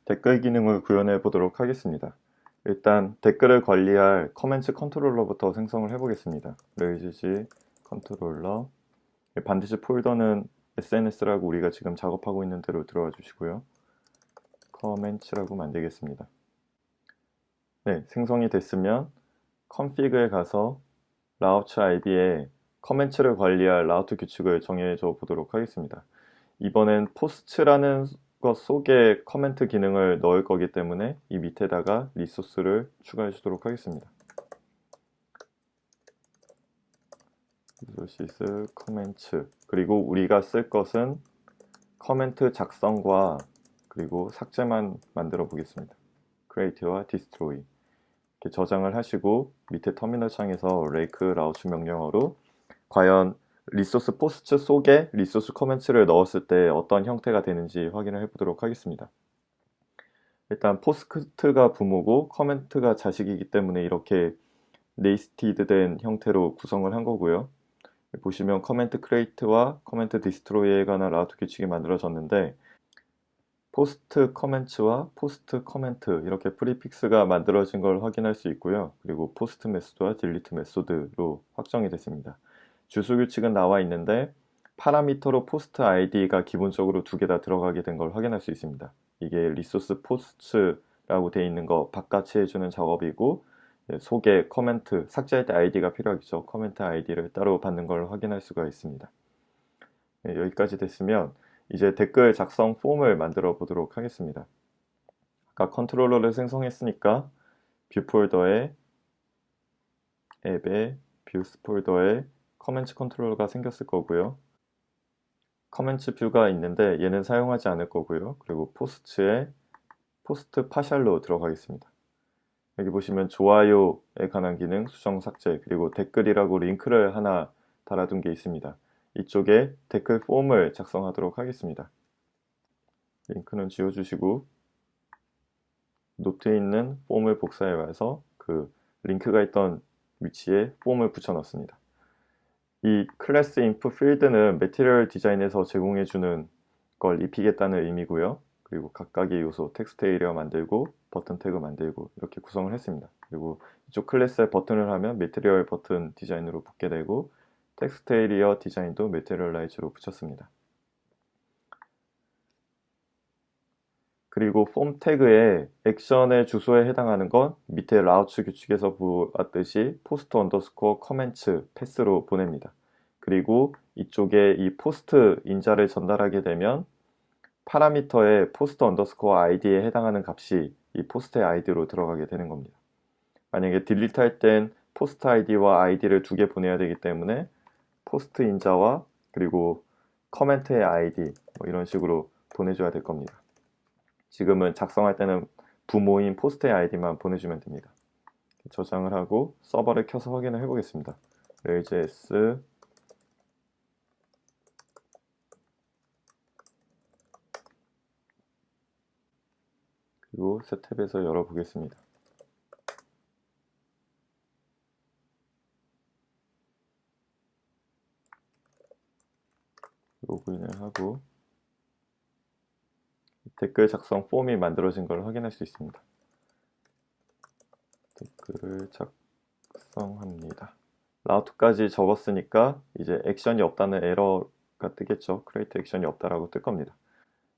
댓글 기능을 구현해 보도록 하겠습니다. 일단 댓글을 관리할 커맨츠 컨트롤러부터 생성을 해 보겠습니다. 레이지 컨트롤러, 반드시 폴더는 SNS라고 우리가 지금 작업하고 있는 대로 들어와 주시고요. 커맨츠라고 만들겠습니다. 네, 생성이 됐으면 config에 가서 라우트 ID에 커맨츠를 관리할 라우트 규칙을 정해줘 보도록 하겠습니다. 이번엔 포스트라는 것 속에 커멘트 기능을 넣을 거기 때문에 이 밑에다가 리소스를 추가해 주도록 하겠습니다. 리소스 커멘트, 그리고 우리가 쓸 것은 커멘트 작성과 그리고 삭제만 만들어 보겠습니다. create와 destroy 이렇게 저장을 하시고 밑에 터미널 창에서 rake 라우트 명령어로 과연 리소스 포스트 속에 리소스 커멘트를 넣었을 때 어떤 형태가 되는지 확인을 해보도록 하겠습니다. 일단 포스트가 부모고 커멘트가 자식이기 때문에 이렇게 네이스티드 된 형태로 구성을 한 거고요. 보시면 커멘트 크리에이트와 커멘트 디스트로이에 관한 라우트 규칙이 만들어졌는데 포스트 커멘트와 포스트 커멘트 이렇게 프리픽스가 만들어진 걸 확인할 수 있고요. 그리고 포스트 메소드와 딜리트 메소드로 확정이 됐습니다. 주소 규칙은 나와 있는데 파라미터로 포스트 아이디가 기본적으로 두 개 다 들어가게 된 걸 확인할 수 있습니다. 이게 리소스 포스트라고 되어 있는 거 바깥이 해주는 작업이고 속에 커멘트, 삭제할 때 아이디가 필요하겠죠. 커멘트 아이디를 따로 받는 걸 확인할 수가 있습니다. 네, 여기까지 됐으면 이제 댓글 작성 폼을 만들어 보도록 하겠습니다. 아까 컨트롤러를 생성했으니까 뷰 폴더에 앱에 뷰스 폴더에 커멘트 컨트롤러가 생겼을 거고요. 커멘트 뷰가 있는데 얘는 사용하지 않을 거고요. 그리고 포스트에 포스트 파샬로 들어가겠습니다. 여기 보시면 좋아요에 관한 기능, 수정 삭제, 그리고 댓글이라고 링크를 하나 달아둔 게 있습니다. 이쪽에 댓글 폼을 작성하도록 하겠습니다. 링크는 지워주시고 노트에 있는 폼을 복사해 와서 그 링크가 있던 위치에 폼을 붙여 넣습니다. 이 클래스 인풋 필드는 매티리얼 디자인에서 제공해주는 걸 입히겠다는 의미고요. 그리고 각각의 요소 텍스트 에리어 만들고 버튼 태그 만들고 이렇게 구성을 했습니다. 그리고 이쪽 클래스에 버튼을 하면 매티리얼 버튼 디자인으로 붙게 되고 텍스트 에리어 디자인도 매티리얼라이즈로 붙였습니다. 그리고 폼 태그에 액션의 주소에 해당하는 건 밑에 라우츠 규칙에서 보았듯이 포스트 언더스코어 커멘츠 패스로 보냅니다. 그리고 이쪽에 이 포스트 인자를 전달하게 되면 파라미터의 포스트 언더스코어 아이디에 해당하는 값이 이 포스트의 아이디로 들어가게 되는 겁니다. 만약에 딜리트 할 땐 포스트 아이디와 아이디를 두 개 보내야 되기 때문에 포스트 인자와 그리고 커멘트의 아이디 뭐 이런 식으로 보내줘야 될 겁니다. 지금은 작성할 때는 부모인 포스트의 아이디만 보내주면 됩니다. 저장을 하고 서버를 켜서 확인을 해보겠습니다. rails 그리고 새 탭에서 열어보겠습니다. 로그인을 하고 댓글 작성 폼이 만들어진 걸 확인할 수 있습니다. 댓글을 작성합니다. 라우트까지 적었으니까 이제 액션이 없다는 에러가 뜨겠죠. 크리에이트 액션이 없다라고 뜰 겁니다.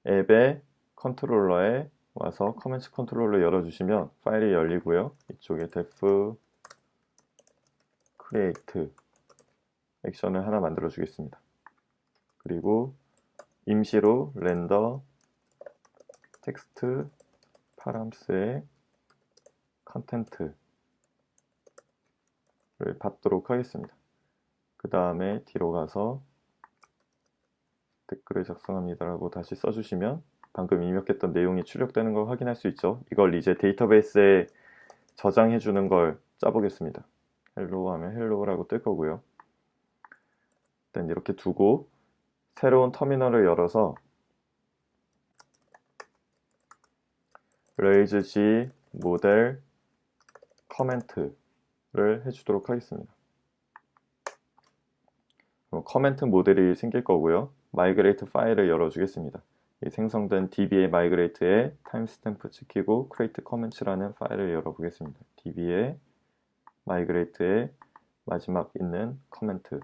앱의 컨트롤러에 와서 커맨드 컨트롤러 열어주시면 파일이 열리고요. 이쪽에 def create 액션을 하나 만들어 주겠습니다. 그리고 임시로 렌더 텍스트 파람스의 컨텐트를 받도록 하겠습니다. 그 다음에 뒤로 가서 댓글을 작성합니다라고 다시 써주시면 방금 입력했던 내용이 출력되는 걸 확인할 수 있죠. 이걸 이제 데이터베이스에 저장해 주는 걸 짜보겠습니다. 헬로 하면 헬로라고 뜰 거고요. 일단 이렇게 두고 새로운 터미널을 열어서 raise g 모델 커멘트를 해주도록 하겠습니다. 커멘트 모델이 생길 거고요. migrate 파일을 열어주겠습니다. 이 생성된 db의 migrate에 타임스탬프 찍히고 create comments라는 파일을 열어보겠습니다. db의 migrate에 마지막 있는 코멘트,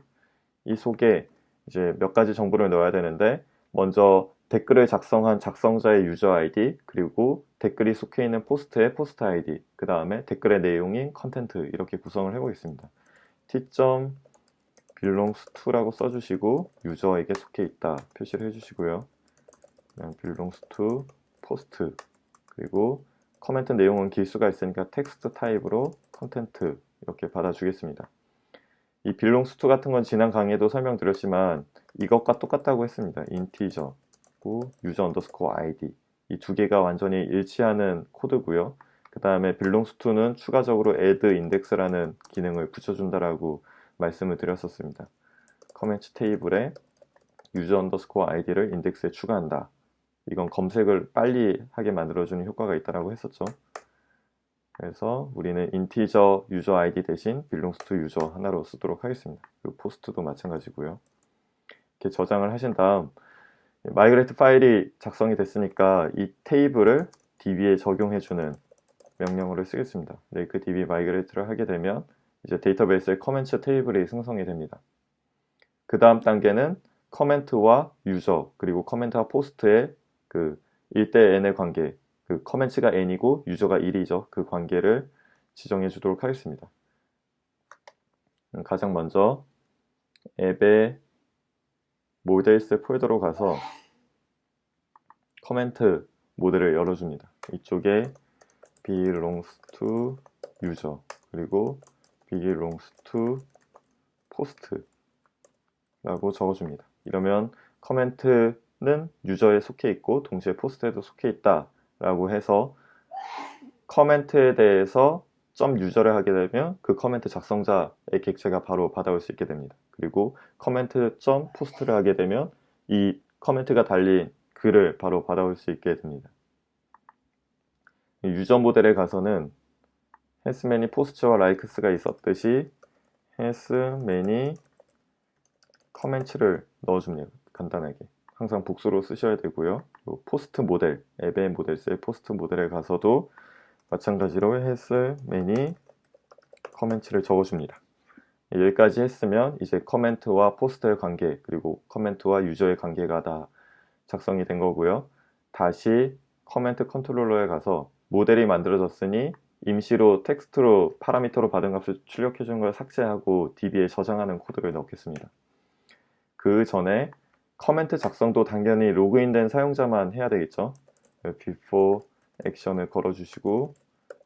이 속에 이제 몇 가지 정보를 넣어야 되는데, 먼저 댓글을 작성한 작성자의 유저 아이디, 그리고 댓글이 속해 있는 포스트의 포스트 아이디, 그 다음에 댓글의 내용인 컨텐트, 이렇게 구성을 해보겠습니다. t.belongs to라고 써주시고 유저에게 속해 있다 표시를 해주시고요. belongs to post, 그리고 코멘트 내용은 길수가 있으니까 텍스트 타입으로 컨텐트 이렇게 받아주겠습니다. 이 belongs to 같은 건 지난 강의에도 설명드렸지만 이것과 똑같다고 했습니다. integer, user underscore id, 이 두 개가 완전히 일치하는 코드고요. 그 다음에 belongs to는 추가적으로 add index라는 기능을 붙여준다라고 말씀을 드렸었습니다. 커멘트 테이블에 user underscore id를 인덱스에 추가한다. 이건 검색을 빨리 하게 만들어주는 효과가 있다고 했었죠. 그래서 우리는 integer user id 대신 belongs to user 하나로 쓰도록 하겠습니다. 그리고 포스트도 마찬가지고요. 이렇게 저장을 하신 다음 migrate 파일이 작성이 됐으니까 이 테이블을 db에 적용해주는 명령어를 쓰겠습니다. make db migrate를 하게 되면 이제 데이터베이스에 커멘트 테이블이 생성이 됩니다. 그 다음 단계는 커멘트와 유저, 그리고 커멘트와 포스트의 그 1대 n의 관계, 그 커멘트가 n이고 유저가 1이죠. 그 관계를 지정해 주도록 하겠습니다. 가장 먼저 앱의 모델스 폴더로 가서 커멘트 모델을 열어줍니다. 이쪽에 belongs to user, 그리고 belongs to post 라고 적어줍니다. 이러면 커멘트는 유저에 속해 있고 동시에 포스트에도 속해 있다 라고 해서 커멘트에 대해서 점 유저를 하게 되면 그 커멘트 작성자의 객체가 바로 받아올 수 있게 됩니다. 그리고 커멘트 점 포스트를 하게 되면 이 커멘트가 달린 글을 바로 받아올 수 있게 됩니다. 유저 모델에 가서는 has many post와 likes가 있었듯이 has many 커멘트를 넣어줍니다. 간단하게 항상 복수로 쓰셔야 되고요. 포스트 모델, 앱의 모델스의 포스트 모델에 가서도 마찬가지로 has many 커멘트를 적어줍니다. 여기까지 했으면 이제 커멘트와 포스트의 관계, 그리고 커멘트와 유저의 관계가 다 작성이 된 거고요. 다시 커멘트 컨트롤러에 가서 모델이 만들어졌으니 임시로 텍스트로 파라미터로 받은 값을 출력해 준 걸 삭제하고 db에 저장하는 코드를 넣겠습니다. 그 전에 커멘트 작성도 당연히 로그인된 사용자만 해야 되겠죠. before 액션을 걸어주시고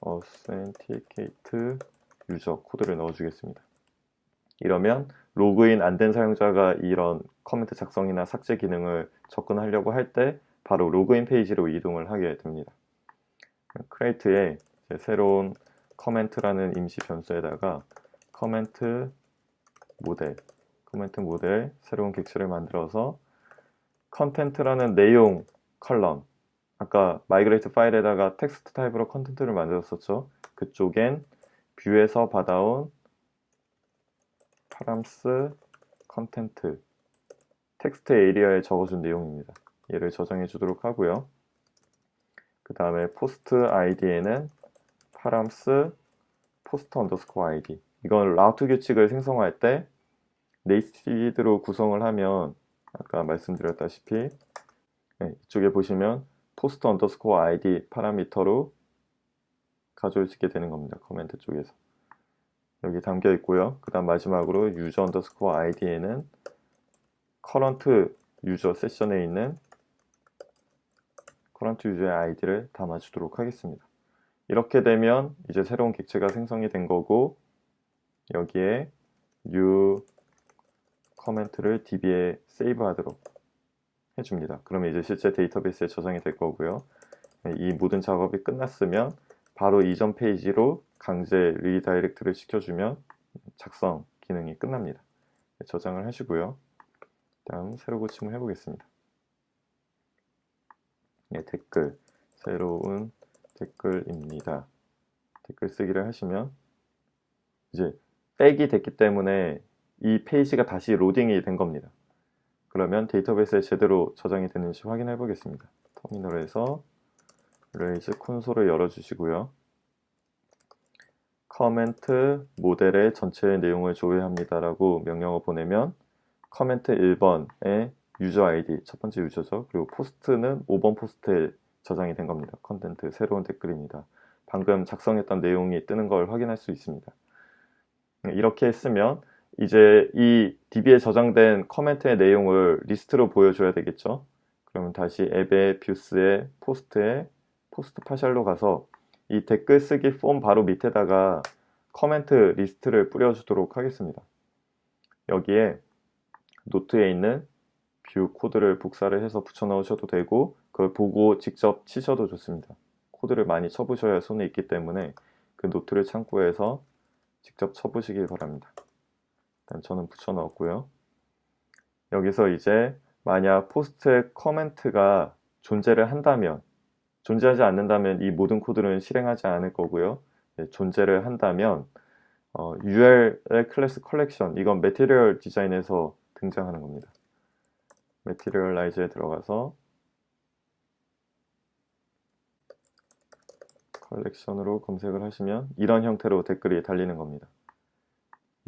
authenticate user 코드를 넣어주겠습니다. 이러면 로그인 안 된 사용자가 이런 커멘트 작성이나 삭제 기능을 접근하려고 할 때 바로 로그인 페이지로 이동을 하게 됩니다. create에 새로운 커멘트라는 임시 변수에다가 커멘트 모델 새로운 객체를 만들어서 컨텐트라는 내용 컬럼, 아까 마이그레이트 파일에다가 텍스트 타입으로 컨텐트를 만들었었죠. 그쪽엔 뷰에서 받아온 파람스 컨텐트 텍스트 에리어에 적어준 내용입니다. 얘를 저장해 주도록 하고요. 그 다음에 포스트 아이디에는 파람스 포스트 언더스코어 아이디, 이건 라우트 규칙을 생성할 때 네이티드로 구성을 하면 아까 말씀드렸다시피 이쪽에 보시면 포스트 언더스코어 아이디 파라미터로 가져올 수 있게 되는 겁니다. 커멘트 쪽에서 여기 담겨 있고요. 그 다음 마지막으로 유저 언더스코어 아이디에는 커런트 유저 세션에 있는 커런트 유저의 아이디를 담아주도록 하겠습니다. 이렇게 되면 이제 새로운 객체가 생성이 된 거고, 여기에 new 커멘트를 db에 세이브 하도록 해줍니다. 그러면 이제 실제 데이터베이스에 저장이 될 거고요. 이 모든 작업이 끝났으면 바로 이전 페이지로 강제 리다이렉트를 시켜주면 작성 기능이 끝납니다. 저장을 하시고요. 다음 새로 고침을 해보겠습니다. 댓글, 새로운 댓글입니다. 댓글 쓰기를 하시면 이제 백이 됐기 때문에 이 페이지가 다시 로딩이 된 겁니다. 그러면 데이터베이스에 제대로 저장이 되는지 확인해 보겠습니다. 터미널에서 레이즈 콘솔을 열어주시고요. 커멘트 모델의 전체 내용을 조회합니다 라고 명령어 보내면 커멘트 1번에 유저 아이디, 첫 번째 유저죠. 그리고 포스트는 5번 포스트에 저장이 된 겁니다. 컨텐트, 새로운 댓글입니다. 방금 작성했던 내용이 뜨는 걸 확인할 수 있습니다. 이렇게 했으면 이제 이 DB에 저장된 커멘트의 내용을 리스트로 보여줘야 되겠죠. 그러면 다시 앱의 뷰스의 포스트에 포스트 파셜로 가서 이 댓글 쓰기 폼 바로 밑에다가 커멘트 리스트를 뿌려주도록 하겠습니다. 여기에 노트에 있는 뷰 코드를 복사를 해서 붙여 넣으셔도 되고 그걸 보고 직접 치셔도 좋습니다. 코드를 많이 쳐보셔야 손에 있기 때문에 그 노트를 참고해서 직접 쳐보시길 바랍니다. 일단 저는 붙여 넣었고요. 여기서 이제 만약 포스트에 커멘트가 존재를 한다면, 존재하지 않는다면 이 모든 코드는 실행하지 않을 거고요. 존재를 한다면 URL 클래스 컬렉션, 이건 매티리얼 디자인에서 등장하는 겁니다. 매티리얼라이즈에 들어가서 컬렉션으로 검색을 하시면 이런 형태로 댓글이 달리는 겁니다.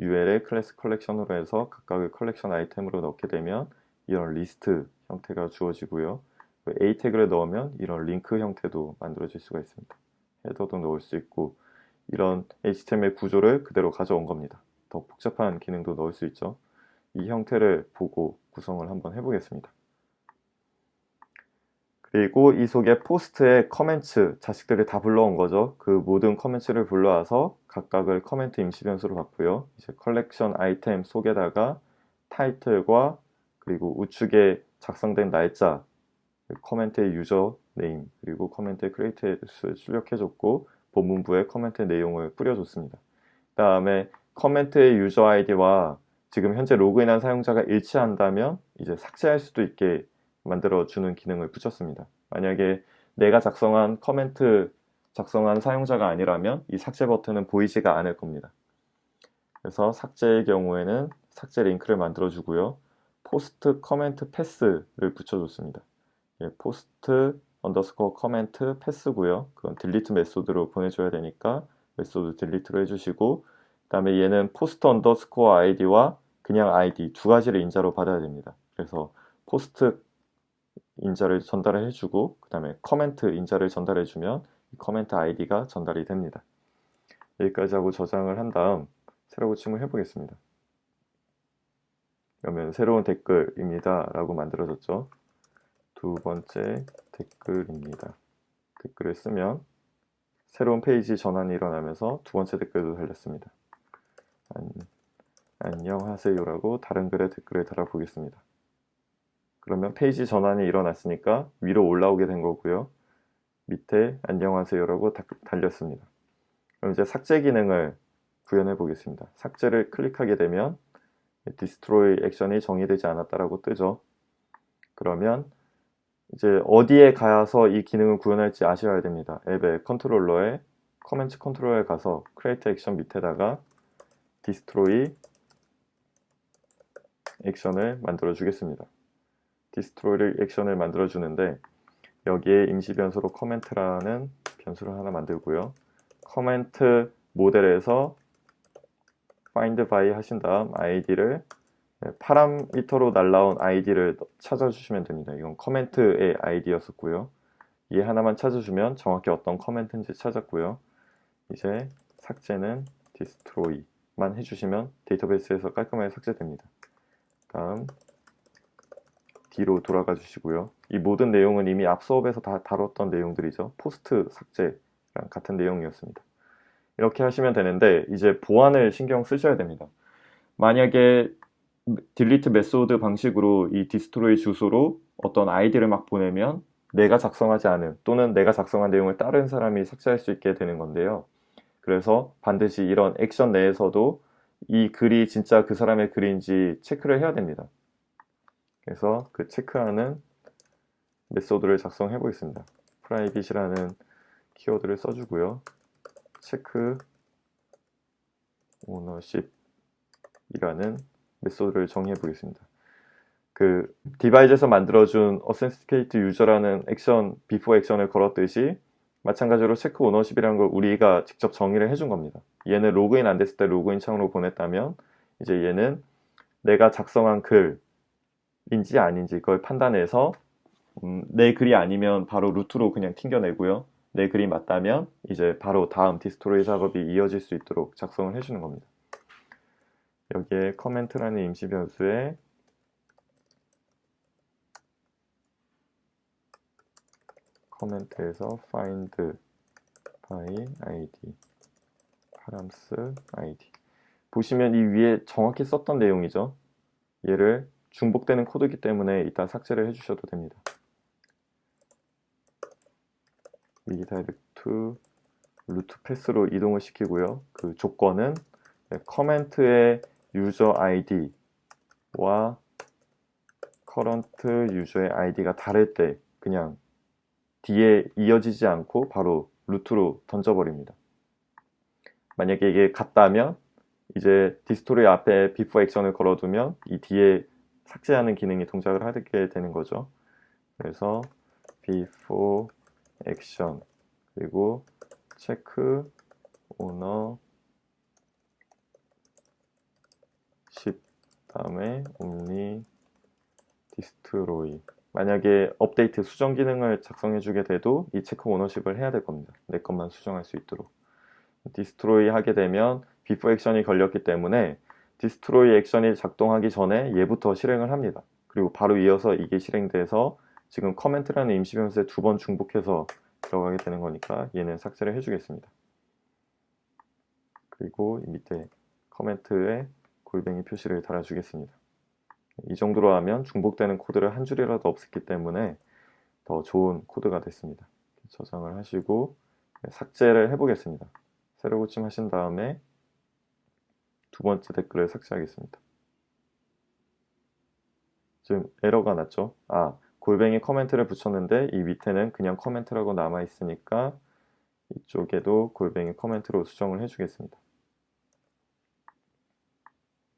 URL의 클래스 컬렉션으로 해서 각각의 컬렉션 아이템으로 넣게 되면 이런 리스트 형태가 주어지고요. A 태그를 넣으면 이런 링크 형태도 만들어질 수가 있습니다. 헤더도 넣을 수 있고 이런 HTML 구조를 그대로 가져온 겁니다. 더 복잡한 기능도 넣을 수 있죠. 이 형태를 보고 구성을 한번 해보겠습니다. 그리고 이 속에 포스트에 커멘트, 자식들이 다 불러온 거죠. 그 모든 커멘트를 불러와서 각각을 커멘트 임시 변수로 바꾸요. 이제 컬렉션 아이템 속에다가 타이틀과 그리고 우측에 작성된 날짜, 커멘트의 유저 네임, 그리고 커멘트의 크리에이터를 출력해줬고 본문부에 커멘트 내용을 뿌려줬습니다. 그 다음에 커멘트의 유저 아이디와 지금 현재 로그인한 사용자가 일치한다면 이제 삭제할 수도 있게 만들어주는 기능을 붙였습니다. 만약에 내가 작성한 커멘트 작성한 사용자가 아니라면 이 삭제 버튼은 보이지가 않을 겁니다. 그래서 삭제의 경우에는 삭제 링크를 만들어주고요. 포스트 커멘트 패스를 붙여줬습니다. 포스트 언더스코어 커멘트 패스고요. 그건 딜리트 메소드로 보내줘야 되니까 메소드 딜리트로 해주시고 그 다음에 얘는 포스트 언더스코어 아이디와 그냥 아이디 두 가지를 인자로 받아야 됩니다. 그래서 포스트 인자를 전달을 해주고 그 다음에 커멘트 인자를 전달해주면 커멘트 아이디가 전달이 됩니다. 여기까지 하고 저장을 한 다음 새로 고침을 해보겠습니다. 그러면 새로운 댓글입니다 라고 만들어졌죠. 두 번째 댓글입니다. 댓글을 쓰면 새로운 페이지 전환이 일어나면서 두 번째 댓글도 달렸습니다. 안녕하세요라고 다른 글에 댓글을 달아보겠습니다. 그러면 페이지 전환이 일어났으니까 위로 올라오게 된 거고요. 밑에 안녕하세요라고 달렸습니다. 그럼 이제 삭제 기능을 구현해 보겠습니다. 삭제를 클릭하게 되면 디스트로이 액션이 정의되지 않았다라고 뜨죠. 그러면 이제 어디에 가서 이 기능을 구현할지 아셔야 됩니다. 앱의 컨트롤러에 커맨드 컨트롤러에 가서 크리에이트 액션 밑에다가 디스트로이 액션을 만들어 주겠습니다. 디스트로이 액션을 만들어 주는데 여기에 임시 변수로 커멘트라는 변수를 하나 만들고요. 커멘트 모델에서 find by 하신 다음 아이디를 파라미터로 날라온 아이디를 찾아주시면 됩니다. 이건 커멘트의 아이디였었고요. 이 하나만 찾아주면 정확히 어떤 커멘트인지 찾았고요. 이제 삭제는 destroy만 해주시면 데이터베이스에서 깔끔하게 삭제됩니다. 다음 뒤로 돌아가 주시고요. 이 모든 내용은 이미 앞 수업에서 다 다뤘던 내용들이죠. 포스트 삭제랑 같은 내용이었습니다. 이렇게 하시면 되는데 이제 보안을 신경 쓰셔야 됩니다. 만약에 딜리트 메소드 방식으로 이 디스트로이 주소로 어떤 아이디를 막 보내면 내가 작성하지 않은 또는 내가 작성한 내용을 다른 사람이 삭제할 수 있게 되는 건데요. 그래서 반드시 이런 액션 내에서도 이 글이 진짜 그 사람의 글인지 체크를 해야 됩니다. 그래서 그 체크하는 메소드를 작성해 보겠습니다. private이라는 키워드를 써주고요. 체크 ownership 이라는 메소드를 정의해 보겠습니다. 그 디바이스에서 만들어준 authenticated user라는 액션, before 액션을 걸었듯이 마찬가지로 체크 오너십이라는 걸 우리가 직접 정의를 해준 겁니다. 얘는 로그인 안 됐을 때 로그인 창으로 보냈다면 이제 얘는 내가 작성한 글인지 아닌지 그걸 판단해서 내 글이 아니면 바로 루트로 그냥 튕겨내고요. 내 글이 맞다면 이제 바로 다음 디스트로이 작업이 이어질 수 있도록 작성을 해주는 겁니다. 여기에 커멘트라는 임시 변수에 커멘트에서 find by id params id 보시면 이 위에 정확히 썼던 내용이죠. 얘를 중복되는 코드이기 때문에 이따 삭제를 해주셔도 됩니다. redirect 루트 패스로 이동을 시키고요. 그 조건은 커멘트의 유저 아이디와 커런트 유저의 아이디가 다를 때 그냥 뒤에 이어지지 않고 바로 루트로 던져버립니다. 만약에 이게 같다면 이제 디스토리 앞에 before 액션을 걸어두면 이 뒤에 삭제하는 기능이 동작을 하게 되는 거죠. 그래서 before 액션 그리고 체크 오너십 다음에 only destroy 만약에 업데이트 수정 기능을 작성해 주게 돼도 이 체크 오너십을 해야 될 겁니다. 내 것만 수정할 수 있도록 디스트로이 하게 되면 before 액션이 걸렸기 때문에 디스트로이 액션이 작동하기 전에 얘부터 실행을 합니다. 그리고 바로 이어서 이게 실행돼서 지금 커멘트라는 임시 변수에 2번 중복해서 들어가게 되는 거니까 얘는 삭제를 해주겠습니다. 그리고 이 밑에 커멘트에 골뱅이 표시를 달아주겠습니다. 이 정도로 하면 중복되는 코드를 한 줄이라도 없앴기 때문에 더 좋은 코드가 됐습니다. 저장을 하시고 삭제를 해보겠습니다. 새로 고침하신 다음에 2번째 댓글을 삭제하겠습니다. 지금 에러가 났죠? 골뱅이 커멘트를 붙였는데 이 밑에는 그냥 커멘트라고 남아 있으니까 이쪽에도 골뱅이 커멘트로 수정을 해주겠습니다.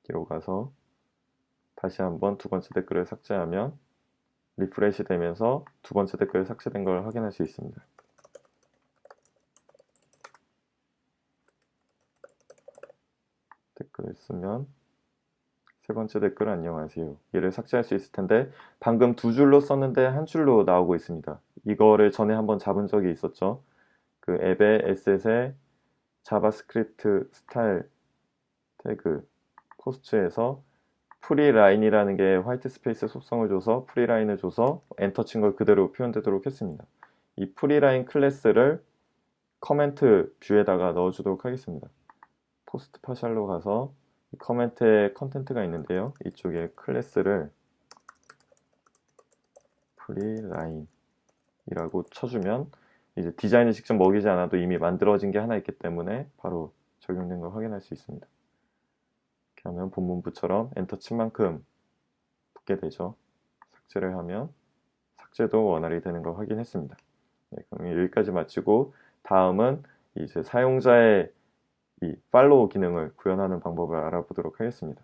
뒤로 가서 다시 한번 2번째 댓글을 삭제하면 리프레시 되면서 2번째 댓글 삭제된 걸 확인할 수 있습니다. 댓글을 쓰면 3번째 댓글 안녕하세요. 얘를 삭제할 수 있을 텐데 방금 2줄로 썼는데 1줄로 나오고 있습니다. 이거를 전에 한번 잡은 적이 있었죠. 그 앱의 에셋에 자바스크립트 스타일 태그 포스트에서 프리라인이라는 게 화이트 스페이스 속성을 줘서 프리라인을 줘서 엔터 친 걸 그대로 표현되도록 했습니다. 이 프리라인 클래스를 커멘트 뷰에다가 넣어주도록 하겠습니다. 포스트 파샬로 가서 커멘트에 컨텐트가 있는데요. 이쪽에 클래스를 프리라인이라고 쳐주면 이제 디자인을 직접 먹이지 않아도 이미 만들어진 게 하나 있기 때문에 바로 적용된 걸 확인할 수 있습니다. 이렇게 하면 본문부처럼 엔터 친 만큼 붙게 되죠. 삭제를 하면 삭제도 원활히 되는 걸 확인했습니다. 네, 그럼 여기까지 마치고 다음은 이제 사용자의 이 팔로우 기능을 구현하는 방법을 알아보도록 하겠습니다.